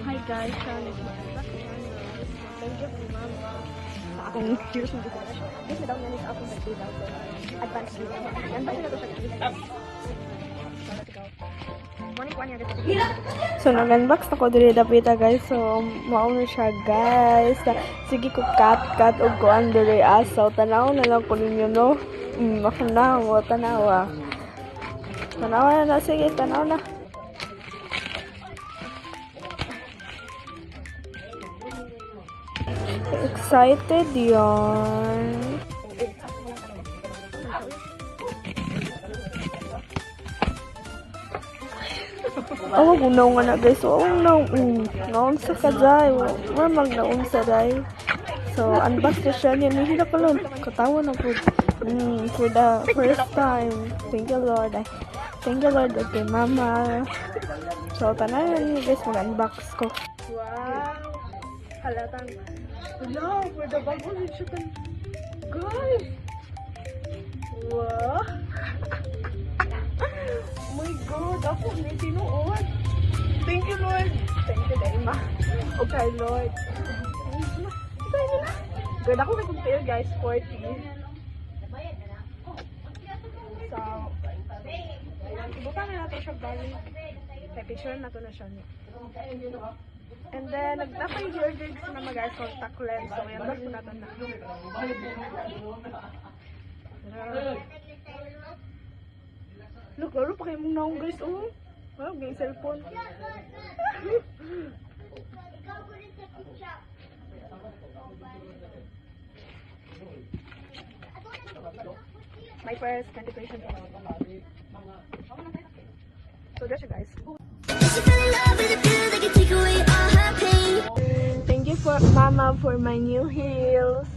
Hi guys, thank you po ma'am sa akong heels na dito. Guys, na daw nga sa akong birthday daw. So, advance dito. Yan ba na to siya guys? So, let's go. Morning one yan. So, nag-unbox na ko dito dapita guys. So, mauna siya guys. Sige ko cut o kuan dito asaw. Tanaw na lang po ninyo no. Makanaw, tanawa. Tanawa na, sige, tanaw na. Excited yan. Oh, gunaw nga na guys. Oh, naunsa ka dai. Wala magnaunsa dai. So, unbox na siya niya. Nihila ko lang. Katawa na po. For the first time. Thank you Lord. Thank you Lord. Okay, mama. So, tanayan niyo guys. Mag-unbox ko. Wow. Halatang. Hello, for the bago rin siya kan. Guys! Wow! Oh my God! Ako may tinuod. Thank you, Lord. Thank you, Daima. Okay, Lord. Good ako nag-compare, guys. 40. So, ibutan na natin siya bali. May picture na ito na siya. And then, nagtapay yung gigs na mag-guys contact lens. So, yan lang po natin na. Look, lalo pa kayo mong naong guys. Oh, wow, yung cellphone. My first contemplation. So, that's it guys. Thank you for Mama for my new heels.